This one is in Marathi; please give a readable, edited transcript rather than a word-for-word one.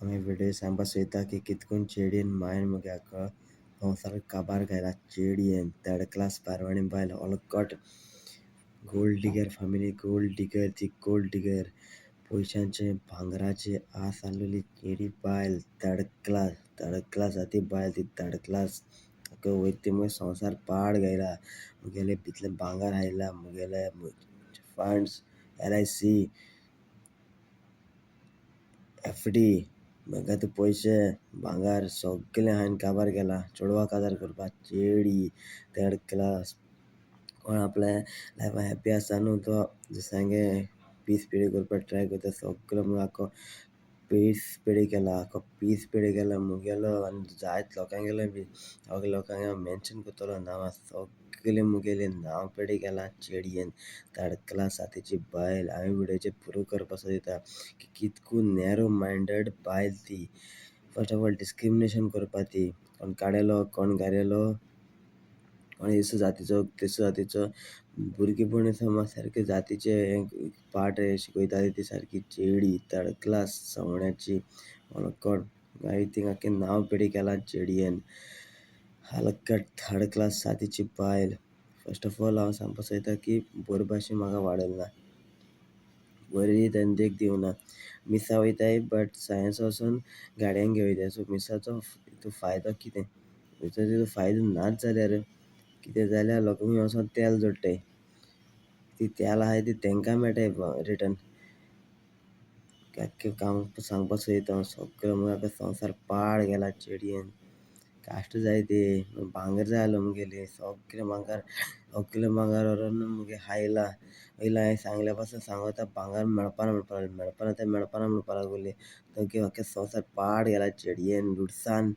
आम्ही व्हिडिओ सांबार सोयता की कितकून चेडीन मायन मुगे आका संवसार काबार घायला चेडयेन थर्ड क्लास पारवाणी बायल ऑलकट gold digger family gold digger पयशांचे भांगराचे आस आसलेली चेडी बायल थर्ड क्लास जाती बायल ती थर्ड क्लास वयता मुगे संवसार पाड घायला मुगेले भितले भांगर हायला मुगेले फंड्स LIC FD म्हाका ते पयशे भांगर सगळें हांवें काबार केला चेडवा काजार करपा चेडी थर्ड क्लास कोण आपल्या लायफान हॅप्पी आसता न्हू तो दिसांगे पीस पेडी करपा ट्राय करता सगळें मुगे आख्खो पीस पेडी केला मुगेलो आनी जायत लोकांगेलो बी सगळे लोकांक हांव मेन्शन करतलो नांवां सगळे मुगेले नांव पेडी केला चेडयेन थर्ड क्लास जातीची बायल हांवें व्हिडिओचेर प्रूव करपा सोदता की कितकून नॅरो मायंडेड बायल ती फर्स्ट ऑफ ऑल डिस्क्रिमिनेशन करपा ती कोण काडेलो कोण गारेलो कोण हेसू जातीचो भुरगेपणी समज सारके जातीचे पार्ट शिकयता ती सारकी चेडी थर्ड क्लास सवण्याची कोण हांवें थिंग आख्खें नांव पेडी केलां चेडयेन हलकट थर्ड क्लास जातीची बायल फर्स्ट ऑफ ऑल हांव सांगपा सोदता की बरे भाशेन म्हाका वाडयल ना बरी धंदेक दिवना मिसा वयताय बट सायन्स वचून गाडयांक घेवं वयताय सो मिसाचो फायदो कितें मिसाचो फायदो नाच जाल्यार कितें जाल्यार लोकांक वचोन तेल जोडटाय ती तेल आहाय ती तेंकां मेळटाय रिटर्न आख्खें काम सांगपा सोदता हांव सगळें मुगे आख्खो संवसार पाड गेला चेडयेन काश्ट जाय ती भांगर जाय आहलो मुगेली सगळें भांगर व्हरोन मुगे हायला वयल्या हांवें सांगल्या पासून सांगोता भांगर मेळपाना म्हणपा लागली आख्खें संवसार पाड गेला चेडयेन लुडसान